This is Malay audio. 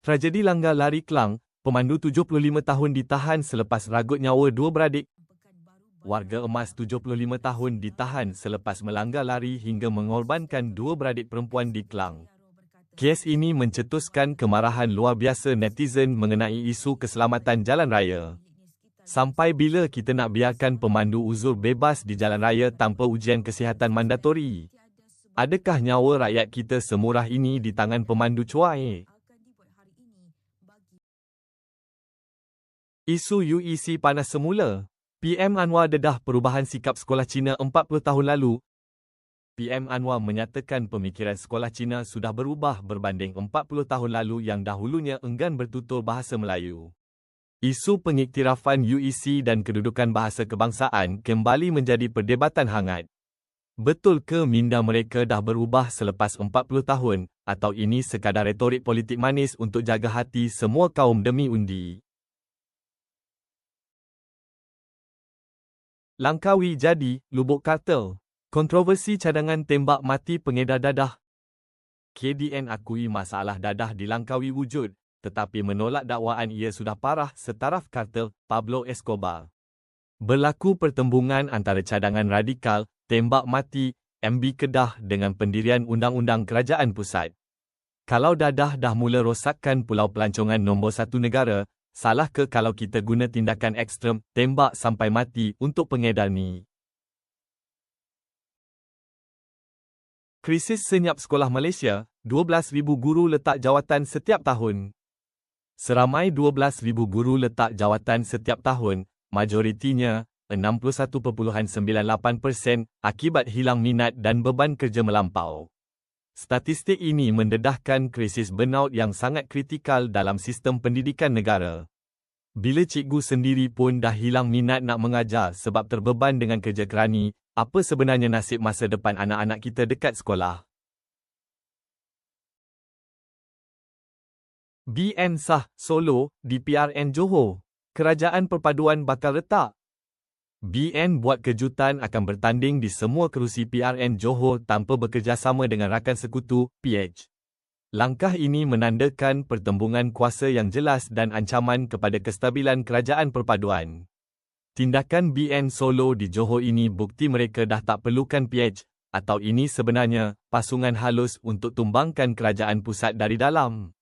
Tragedi langgar lari Klang, pemandu 75 tahun ditahan selepas ragut nyawa dua beradik. Warga emas 75 tahun ditahan selepas melanggar lari hingga mengorbankan dua beradik perempuan di Klang. Kes ini mencetuskan kemarahan luar biasa netizen mengenai isu keselamatan jalan raya. Sampai bila kita nak biarkan pemandu uzur bebas di jalan raya tanpa ujian kesihatan mandatori? Adakah nyawa rakyat kita semurah ini di tangan pemandu cuai? Isu UEC panas semula. PM Anwar dedah perubahan sikap sekolah Cina 40 tahun lalu. PM Anwar menyatakan pemikiran sekolah Cina sudah berubah berbanding 40 tahun lalu yang dahulunya enggan bertutur bahasa Melayu. Isu pengiktirafan UEC dan kedudukan bahasa kebangsaan kembali menjadi perdebatan hangat. Betul ke minda mereka dah berubah selepas 40 tahun, atau ini sekadar retorik politik manis untuk jaga hati semua kaum demi undi? Langkawi jadi lubuk kartel. Kontroversi cadangan tembak mati pengedar dadah. KDN akui masalah dadah di Langkawi wujud, tetapi menolak dakwaan ia sudah parah setaraf kartel Pablo Escobar. Berlaku pertembungan antara cadangan radikal, tembak mati, MB Kedah dengan pendirian Undang-Undang Kerajaan Pusat. Kalau dadah dah mula rosakkan Pulau Pelancongan nombor 1 negara, salah ke kalau kita guna tindakan ekstrem, tembak sampai mati untuk pengedar ni? Krisis senyap sekolah Malaysia, 12,000 guru letak jawatan setiap tahun. Seramai 12,000 guru letak jawatan setiap tahun, majoritinya, 61.98%, akibat hilang minat dan beban kerja melampau. Statistik ini mendedahkan krisis burnout yang sangat kritikal dalam sistem pendidikan negara. Bila cikgu sendiri pun dah hilang minat nak mengajar sebab terbeban dengan kerja kerani, apa sebenarnya nasib masa depan anak-anak kita dekat sekolah? BN sah Solo di PRN Johor. Kerajaan Perpaduan bakal retak. BN buat kejutan akan bertanding di semua kerusi PRN Johor tanpa bekerjasama dengan rakan sekutu, PH. Langkah ini menandakan pertembungan kuasa yang jelas dan ancaman kepada kestabilan kerajaan perpaduan. Tindakan BN Solo di Johor ini bukti mereka dah tak perlukan PH, atau ini sebenarnya pasungan halus untuk tumbangkan kerajaan pusat dari dalam.